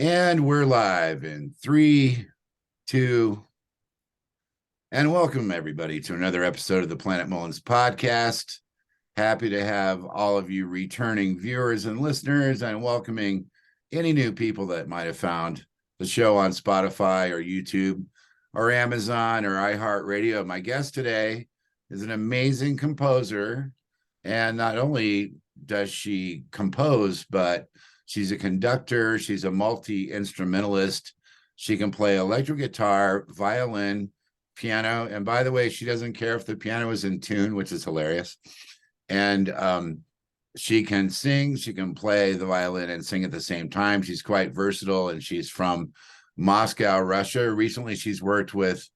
And we're live in 3, 2, and welcome everybody to another episode of the Planet Mullins podcast. Happy to have all of you returning viewers and listeners, and welcoming any new people that might have found the show on Spotify or YouTube or Amazon or iHeartRadio. My guest today is an amazing composer, and not only does she compose, but she's a conductor, she's a multi-instrumentalist. She can play electric guitar, violin, piano, and by the way, she doesn't care if the piano is in tune, which is hilarious. And she can sing, she can play the violin and sing at the same time. She's quite versatile, and she's from Moscow, Russia. Recently, she's worked with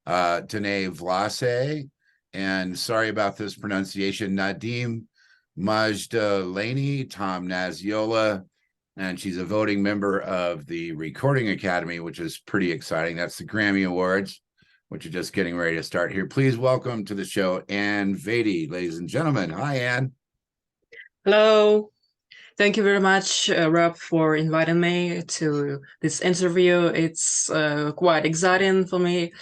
Tane Vlase, and sorry about this pronunciation, Nadim Majdalani, Tom Naziola, and she's a voting member of the Recording Academy, which is pretty exciting. That's the Grammy Awards, which are just getting ready to start here. Please welcome to the show, An Vedi, ladies and gentlemen. Hi, Anne. Hello. Thank you very much, Rob, for inviting me to this interview. It's quite exciting for me.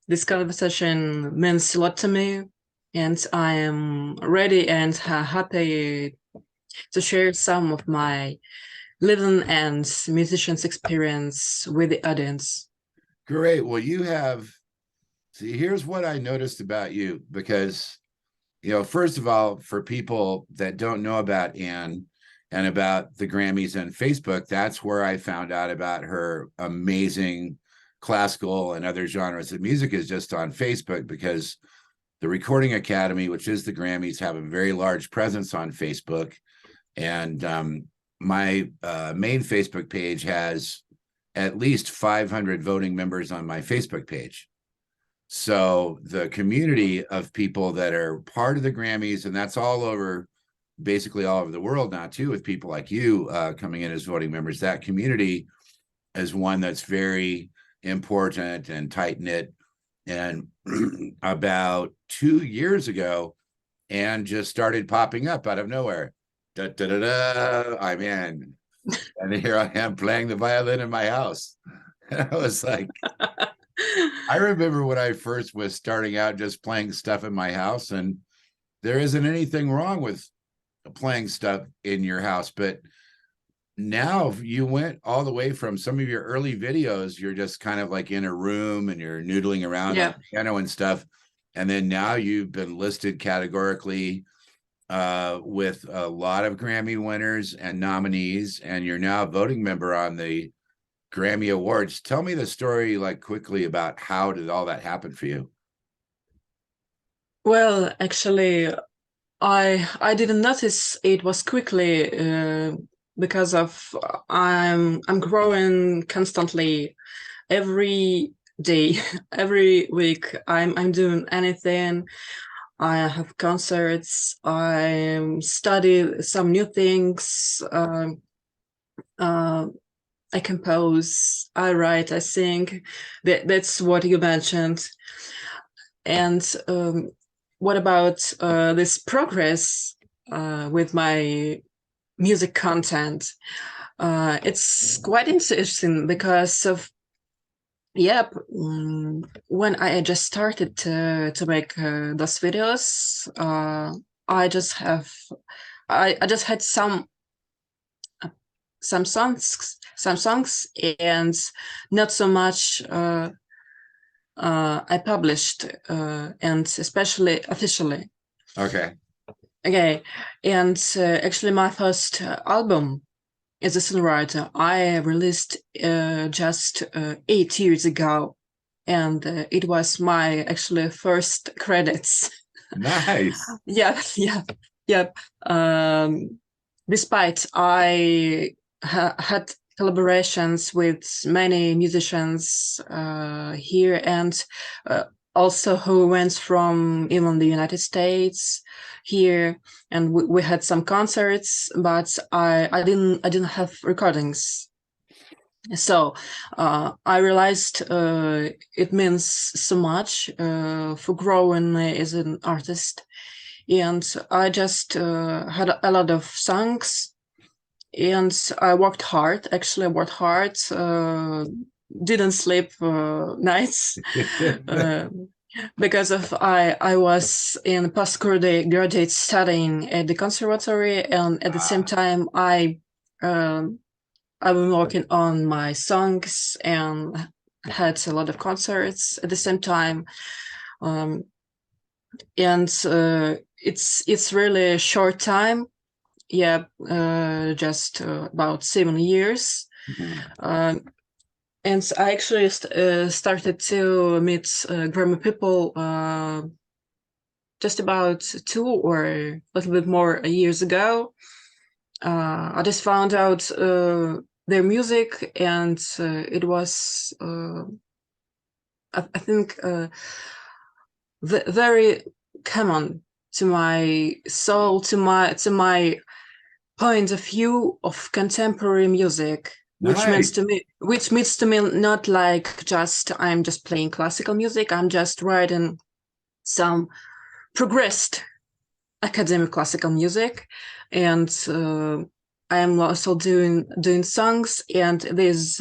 This conversation means a lot to me, and I am ready and happy to share some of my living and musician's experience with the audience. Great. Well, see, here's what I noticed about you, because, first of all, for people that don't know about Anne and about the Grammys and Facebook, that's where I found out about her amazing classical and other genres of music, is just on Facebook, because the Recording Academy, which is the Grammys, have a very large presence on Facebook. And my main Facebook page has at least 500 voting members on my Facebook page. So the community of people that are part of the Grammys, and that's basically all over the world now too, with people like you coming in as voting members, that community is one that's very important and tight-knit. And about 2 years ago, Anne just started popping up out of nowhere. Da, da, da, da, I'm in. And here I am playing the violin in my house. And I was like, I remember when I first was starting out just playing stuff in my house, and there isn't anything wrong with playing stuff in your house. But now you went all the way from some of your early videos, you're just kind of like in a room and you're noodling around on the piano and stuff. And then now you've been listed categorically with a lot of Grammy winners and nominees, and you're now a voting member on the Grammy Awards. Tell me the story, like, quickly, about how did all that happen for you? Well, actually, I didn't notice it was quickly because of I'm growing constantly every day, every week. I'm doing anything. I have concerts. I study some new things. I compose. I write. I sing. That's what you mentioned. And what about this progress with my music content? It's quite interesting because of when I just started to make those videos, I just had some songs, and not so much I published, and especially officially. Okay. And actually my first album as a songwriter, I released just 8 years ago, and it was my actually first credits. Nice. Yeah. Despite I had collaborations with many musicians here, and also who went from even the United States here, and we had some concerts, but I didn't have recordings. So I realized it means so much for growing as an artist, and I just had a lot of songs, and I worked hard. Actually, I worked hard. Didn't sleep nights uh, because of I was in postgraduate studying at the conservatory, and at the same time I've been working on my songs and had a lot of concerts at the same time. Um, and it's really a short time. Yeah, just about 7 years. And I actually started to meet Grammy people just about 2 or a little bit more years ago. I just found out their music, and it was, I think, very common to my soul, to my point of view of contemporary music, which means Nice. to me not like just I'm just playing classical music. I'm just writing some progressed academic classical music, and I am also doing songs, and there's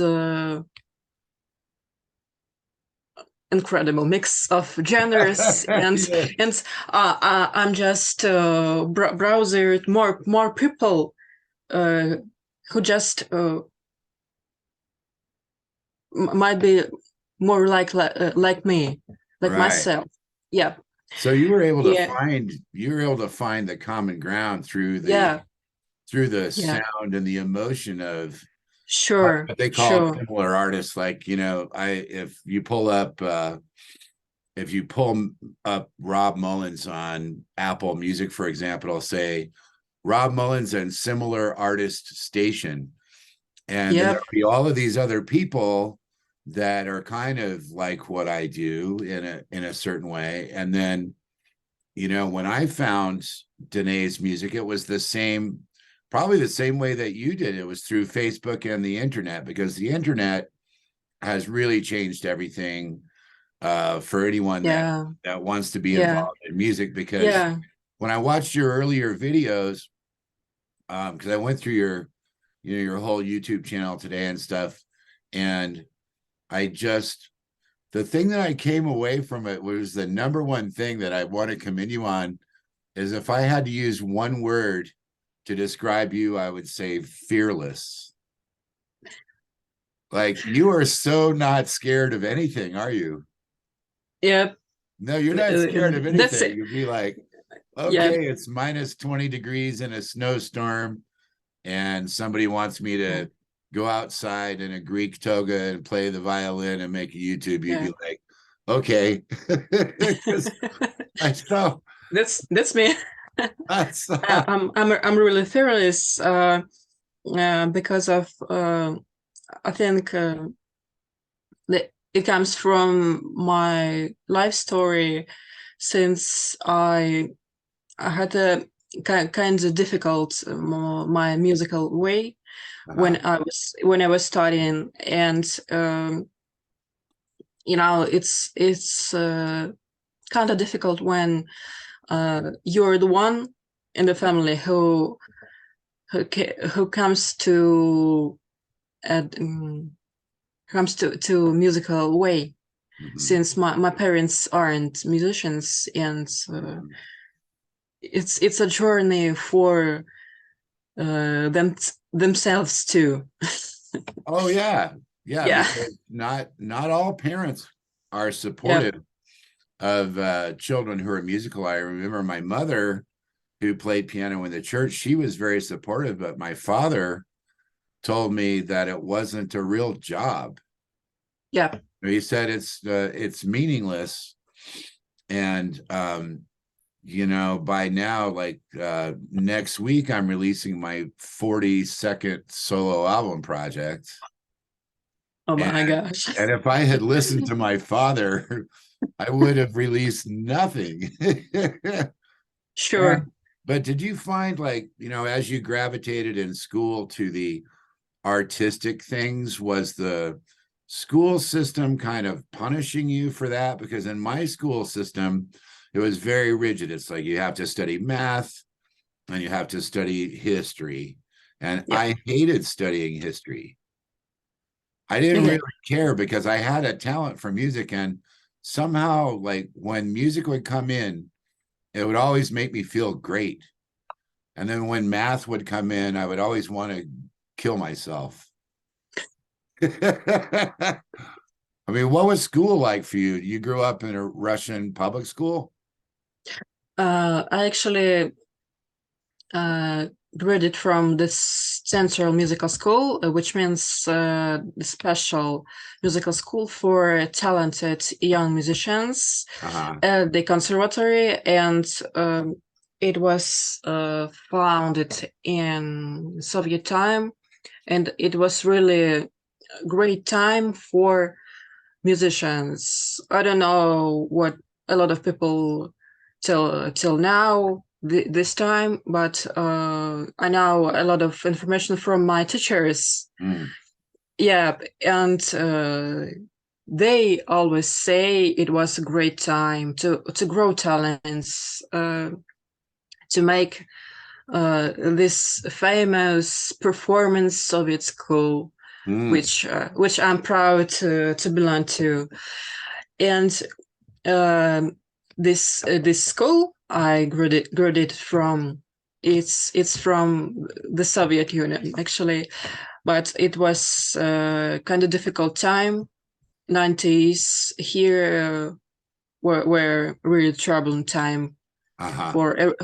incredible mix of genres, and Yeah. I'm just browser more people uh, who just might be more like me, like Right. myself. Yeah, So you were able to yeah, find the common ground yeah, through the yeah. sound and the emotion of Sure, what they call sure. similar artists. Like, I if you pull up Rob Mullins on Apple Music, for example, it'll say Rob Mullins and similar artist station. And then there'll Yep. be all of these other people that are kind of like what I do in a certain way. And then, when I found Danae's music, it was probably the same way that you did. It was through Facebook and the internet, because the internet has really changed everything for anyone Yeah. that wants to be Yeah. involved in music. Because Yeah. when I watched your earlier videos, because I went through your whole YouTube channel today and stuff, and I just the thing that I came away from it was the number one thing that I want to commend you on is, if I had to use one word to describe you, I would say fearless. Like, you are so not scared of anything, are you? Yep. No, you're not scared of That's anything. it. You'd be like, Yep. okay, it's minus 20 degrees in a snowstorm, and somebody wants me Yeah. to go outside in a Greek toga and play the violin and make a YouTube, you'd Yeah. be like, okay. Because I know That's me. that's I'm really fearless because of I think that it comes from my life story, since I had a kind of difficult my musical way when I was studying, and it's kind of difficult when you're the one in the family who comes to musical way, Mhm. since my parents aren't musicians, and it's a journey for themselves too. Oh yeah, yeah, Yeah. because not all parents are Yep. supportive of children who are musical. I remember my mother, who played piano in the church, she was very supportive, but my father told me that it wasn't a real job. Yep. He said it's meaningless. And by now, like next week, I'm releasing my 42nd solo album project. Oh And my gosh. and if I had listened to my father, I would have released nothing. Sure. And but did you find, like, as you gravitated in school to the artistic things, was the school system kind of punishing you for that? Because in my school system, it was very rigid. It's like you have to study math and you have to study history. And Yeah. I hated studying history. I didn't Yeah. really care because I had a talent for music. And somehow, like when music would come in, it would always make me feel great. And then when math would come in, I would always want to kill myself. I mean, what was school like for you? You grew up in a Russian public school? I actually graduated from this Central Musical School, which means the special musical school for talented young musicians, Uh-huh. the conservatory, and it was founded in Soviet time, and it was really a great time for musicians. I don't know what a lot of people till now this time, but I know a lot of information from my teachers. Mm. Yeah, and they always say it was a great time to grow talents, to make this famous performance Soviet school, Mm. which I'm proud to belong to. And this school I graduated from, it's from the Soviet Union actually, but it was kind of difficult time. 90s here were really troubling time Uh-huh.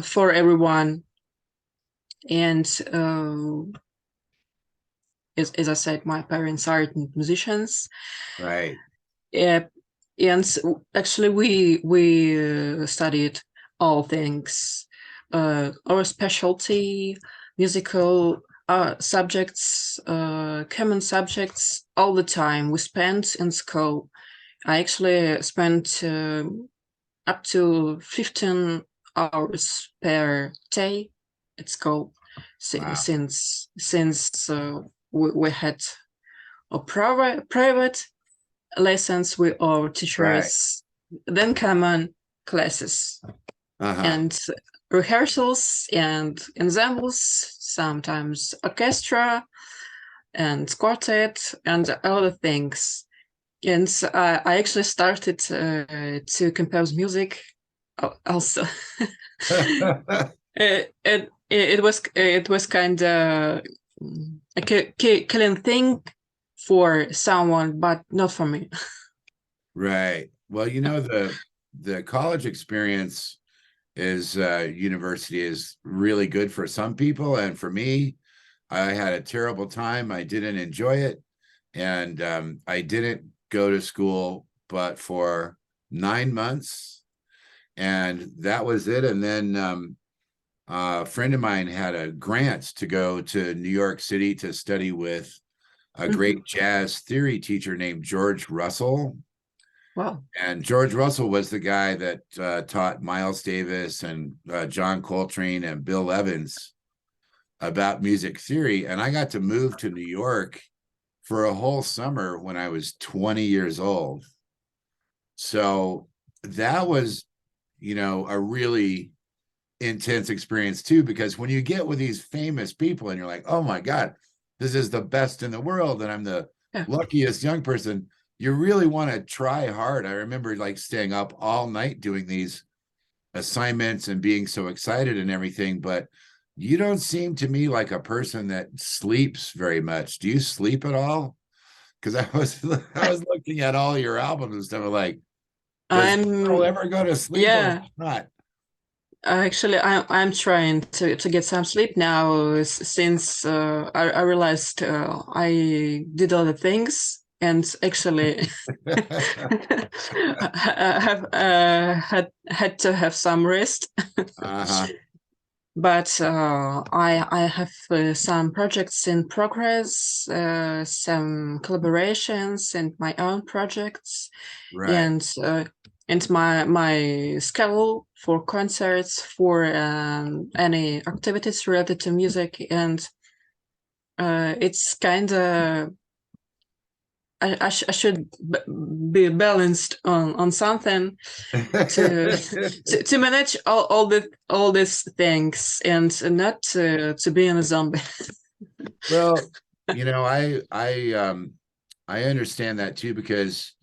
for everyone. And as I said, my parents are musicians. Right. Yeah, and actually, we studied all things, our specialty, musical subjects, common subjects, all the time we spent in school. I actually spent up to 15 hours per day at school Wow. since we had a private lessons with our Right. teachers, then common classes Uh-huh. and rehearsals and ensembles, sometimes orchestra and quartet and other things. And I actually started to compose music also. It was kind of a killing thing for someone, but not for me. Right. Well, the college experience is university is really good for some people, and for me, I had a terrible time. I didn't enjoy it, and I didn't go to school but for 9 months, and that was it. And then a friend of mine had a grant to go to New York City to study with a Mhm. great jazz theory teacher named George Russell. Wow. And George Russell was the guy that taught Miles Davis and John Coltrane and Bill Evans about music theory. And I got to move to New York for a whole summer when I was 20 years old. So that was, a really intense experience too, because when you get with these famous people and you're like, oh my God, this is the best in the world, and I'm the Yeah. luckiest young person, you really want to try hard. I remember like staying up all night doing these assignments and being so excited and everything, but you don't seem to me like a person that sleeps very much. Do you sleep at all? Because I was looking at all your albums and stuff like, does Carl I'm ever go to sleep or yeah. not? Actually, I'm trying to get some sleep now since I realized I did other things, and actually I have had to have some rest. Uh-huh. But I have some projects in progress, some collaborations, and my own projects, Right. and my schedule for concerts, for any activities related to music, and it's kind of I should be balanced on something to to manage all these things and not to be in a zombie. Well, I understand that too, because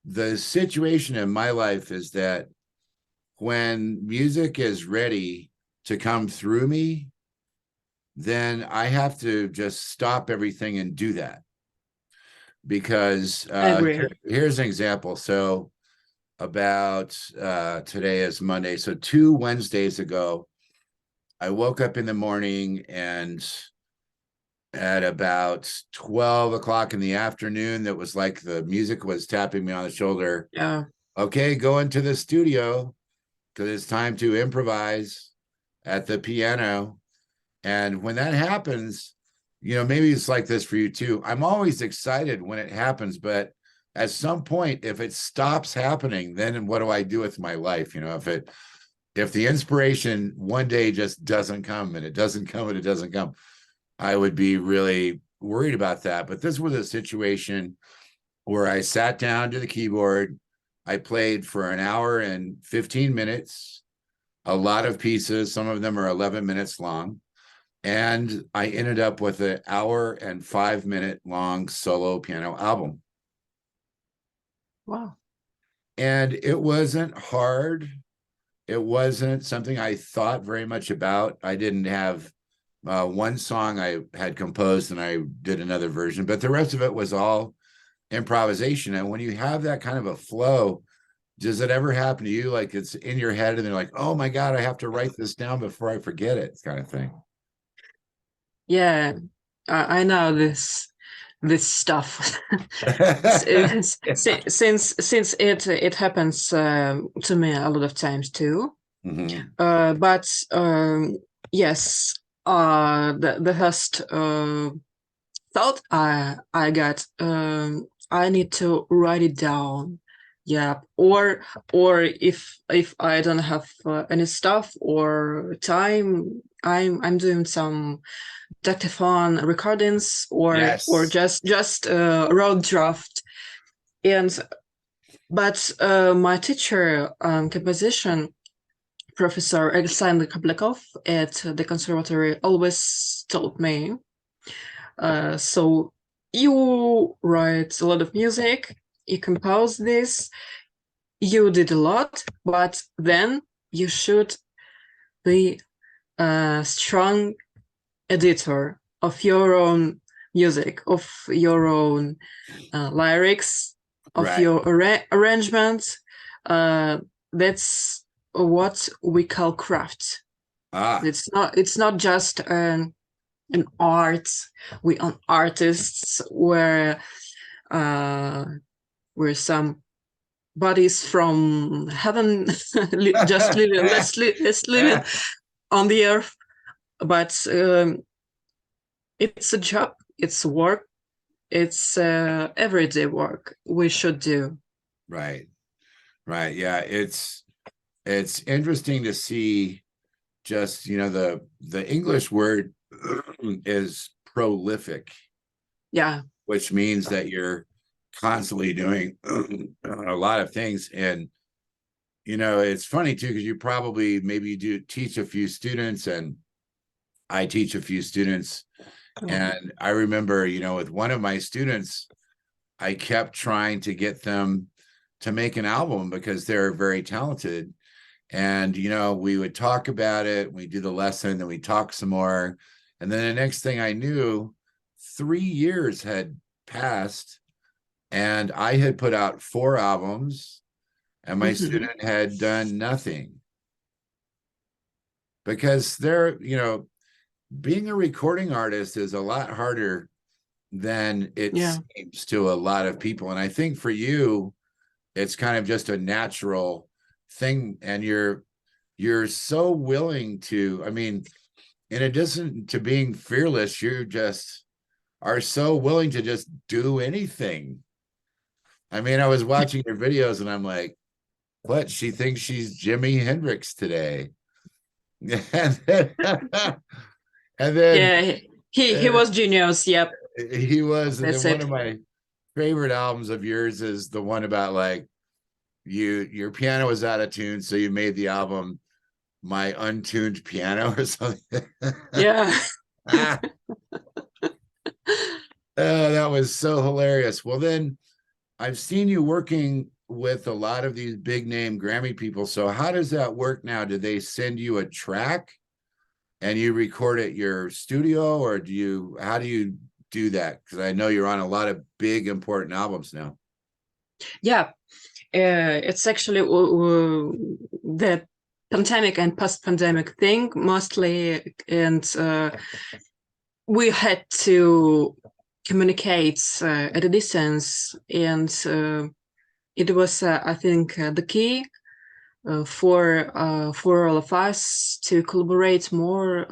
the situation in my life is that when music is ready to come through me, then I have to just stop everything and do that. Because I agree. here's an example. So about today is Monday. So 2 Wednesdays ago, I woke up in the morning, and at about 12 o'clock in the afternoon, that was like the music was tapping me on the shoulder. Yeah, Okay, go into the studio because it's time to improvise at the piano. And when that happens, maybe it's like this for you too. I'm always excited when it happens, but at some point, if it stops happening, then what do I do with my life? If the inspiration one day just doesn't come, and it doesn't come and it doesn't come, I would be really worried about that. But this was a situation where I sat down to the keyboard. I played for an hour and 15 minutes, a lot of pieces. Some of them are 11 minutes long. And I ended up with an hour and 5 minute long solo piano album. wow. And it wasn't hard. It wasn't something I thought very much about. I didn't have one song I had composed and I did another version, but the rest of it was all improvisation. And when you have that kind of a flow, does it ever happen to you? Like it's in your head and they're like, oh my God, I have to write this down before I forget it, kind of thing. Yeah, I know this stuff. Since it happens to me a lot of times too. Mhm. But yes, the first thought I got, I need to write it down. Yeah, or if I don't have any stuff or time, I'm doing some dictaphone recordings or Yes. just road draft. And but my teacher composition, Professor Alexander Kablakov at the conservatory, always told me, so you write a lot of music, you compose this, you did a lot, but then you should be a strong editor of your own music, of your own lyrics, of Right. your arrangements. That's what we call craft. Ah, It's not just an art. We are artists where we're some bodies from heaven just living, let's living on the earth. But it's a job, it's work, it's everyday work we should do. right. Right. Yeah. It's interesting to see just, the English word is prolific, Yeah. which means that you're constantly doing a lot of things. And, it's funny too, because you probably maybe do teach a few students, and I teach a few students. And I remember, with one of my students, I kept trying to get them to make an album because they're very talented. And, we would talk about it, we do the lesson, then we talk some more. And then the next thing I knew, 3 years had passed, and I had put out 4 albums, and my Mhm. student had done nothing because being a recording artist is a lot harder than it Yeah. seems to a lot of people. And I think for you, it's kind of just a natural thing. And you're so willing to, I mean, in addition to being fearless, you just are so willing to just do anything. I mean, I was watching your videos and I'm like, what? She thinks she's Jimi Hendrix today. and then, and then Yeah, he uh, was genius. Yep, he was, and then that's one it. of my favorite albums of yours is the one about like your piano was out of tune, so you made the album My Untuned Piano or something. Yeah. Ah, That was so hilarious. Well, then I've seen you working with a lot of these big name Grammy people. So how does that work now? Do they send you a track and you record at your studio, or how do you do that? Because I know you're on a lot of big important albums now. Yeah, it's actually the pandemic and post-pandemic thing mostly, and we had to communicate at a distance, and it was, I think, the key for all of us to collaborate more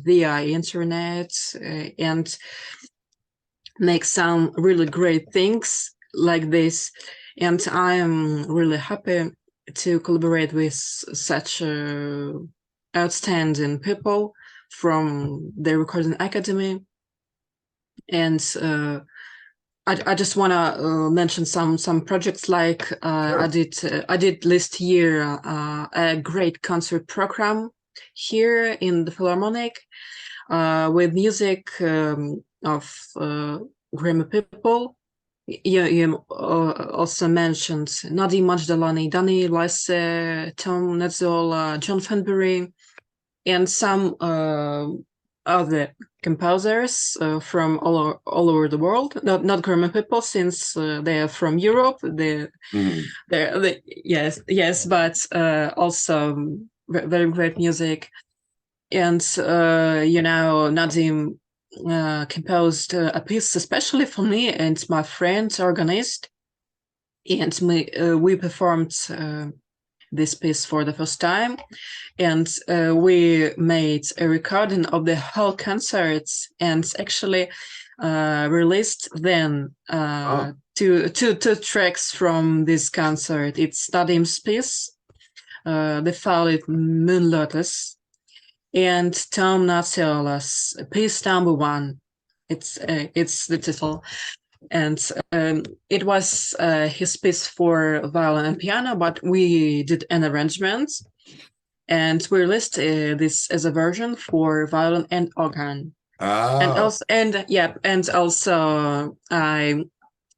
via internet and make some really great things like this. And I am really happy to collaborate with such outstanding people from the Recording Academy. And I just want to mention some projects like Sure. I did last year a great concert program here in the Philharmonic with music of Grammy people. You also mentioned Nadim Majdalani, Danny Lice, Tom Netzola, John Fenbury, and some other composers from all over the world. Not German people, since they are from Europe. Mhm. Yes, but also very great music. And Nadim composed a piece especially for me and my friend organist, and we performed this piece for the first time, and we made a recording of the whole concert and actually released then Oh, two tracks from this concert. It's Nadim's piece, they call it Moon Lotus, and Tom Natsiola's piece number one. It's the title, and it was his piece for violin and piano, but we did an arrangement, and we released this as a version for violin and organ. And oh, also, I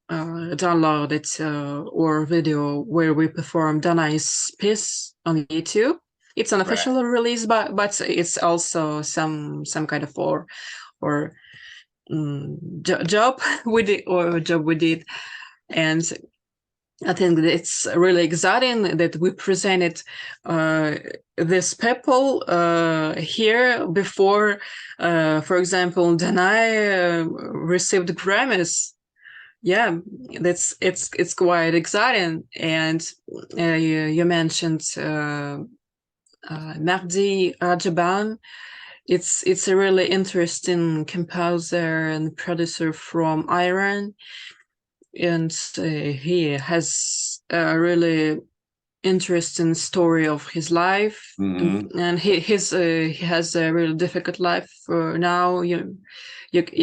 downloaded our video where we performed Danai's piece on YouTube. It's an right. official release, but it's also some kind of or job we did, and I think that it's really exciting that we presented this people here before, for example, Danai received Grammys. Yeah, it's quite exciting. And you mentioned Mahdi Rajaban. It's a really interesting composer and producer from Iran, and he has a really interesting story of his life, Mhm. and he has a really difficult life now. You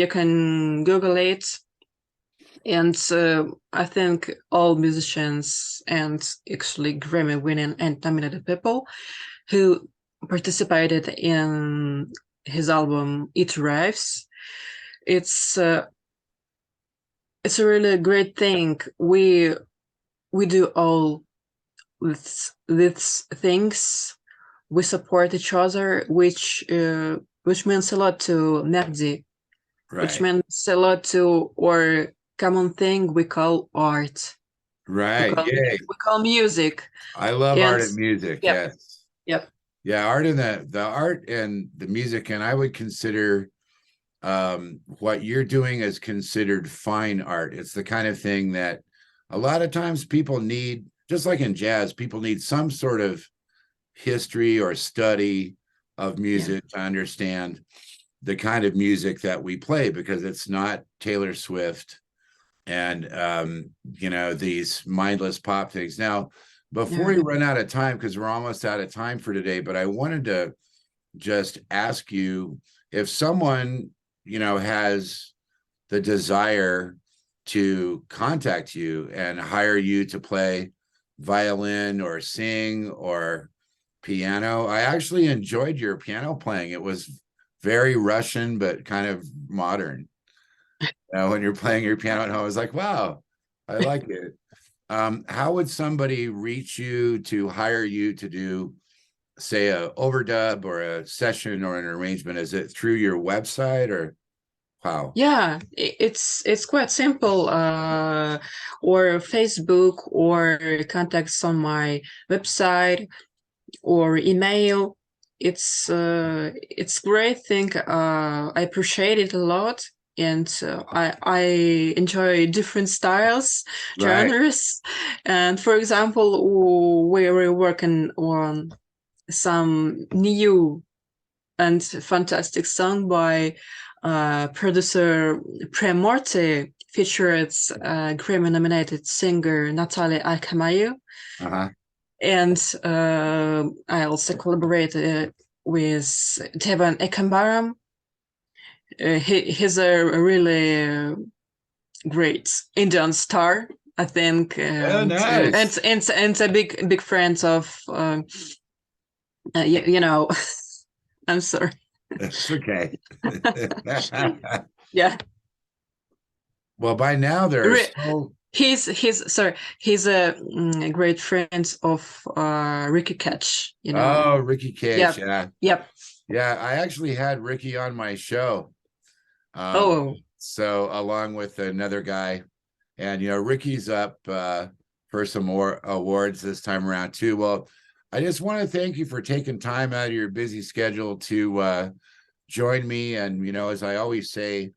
can Google it, and I think all musicians and actually Grammy winning and nominated people who participated in his album It Arrives, it's it's a really great thing. We do all these things. We support each other, which means a lot to Mahdi, which Right. means a lot to our common thing we call art. Right. Yay. We call music. I love And art and music. yep, Yes. yep, Yeah, art and the art and the music, and I would consider what you're doing is considered fine art. It's the kind of thing that a lot of times people need, just like in jazz, people need some sort of history or study of yeah, music to understand the kind of music that we play, because it's not Taylor Swift and these mindless pop things. Now, before yeah, we run out of time, because we're almost out of time for today, but I wanted to just ask you, if someone has the desire to contact you and hire you to play violin or sing or piano. I actually enjoyed your piano playing. It was very Russian but kind of modern. when you're playing your piano at home. It's like, wow, I like it. How would somebody reach you to hire you to do, say, a overdub or a session or an arrangement? Is it through your website or how? Yeah, it's quite simple. Or Facebook, or contacts on my website, or email. It's great thing. I appreciate it a lot, and I enjoy different styles, Right. genres. And for example, we were working on some new and fantastic song by producer Premorte, featured Grammy-nominated singer Natalie Alcamayo. Uh-huh. And I also collaborated with Teban Ekambaram. He's a really great Indian star, I think, Oh, nice. and a big friend of you know. I'm sorry. It's okay. Yeah. Well, by now there's so. He's sorry. He's a great friend of Ricky Catch. Oh, Ricky Cage. Yep. Yeah. Yep. Yeah. I actually had Ricky on my show. Oh. So along with another guy, and Ricky's up for some more awards this time around too. Well, I just want to thank you for taking time out of your busy schedule to join me. And as I always say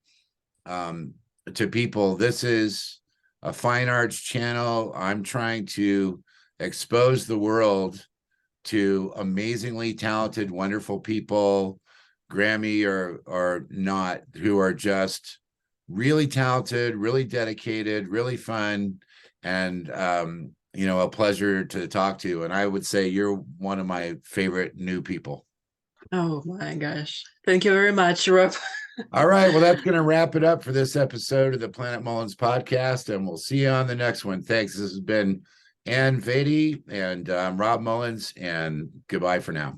to people, this is a fine arts channel. I'm trying to expose the world to amazingly talented, wonderful people, Grammy or not, who are just really talented, really dedicated, really fun, and a pleasure to talk to. And I would say you're one of my favorite new people. Oh my gosh. Thank you very much, Rob. All right. Well, that's going to wrap it up for this episode of the Planet Mullins podcast, and we'll see you on the next one. Thanks. This has been An Vedi, and Rob Mullins, and goodbye for now.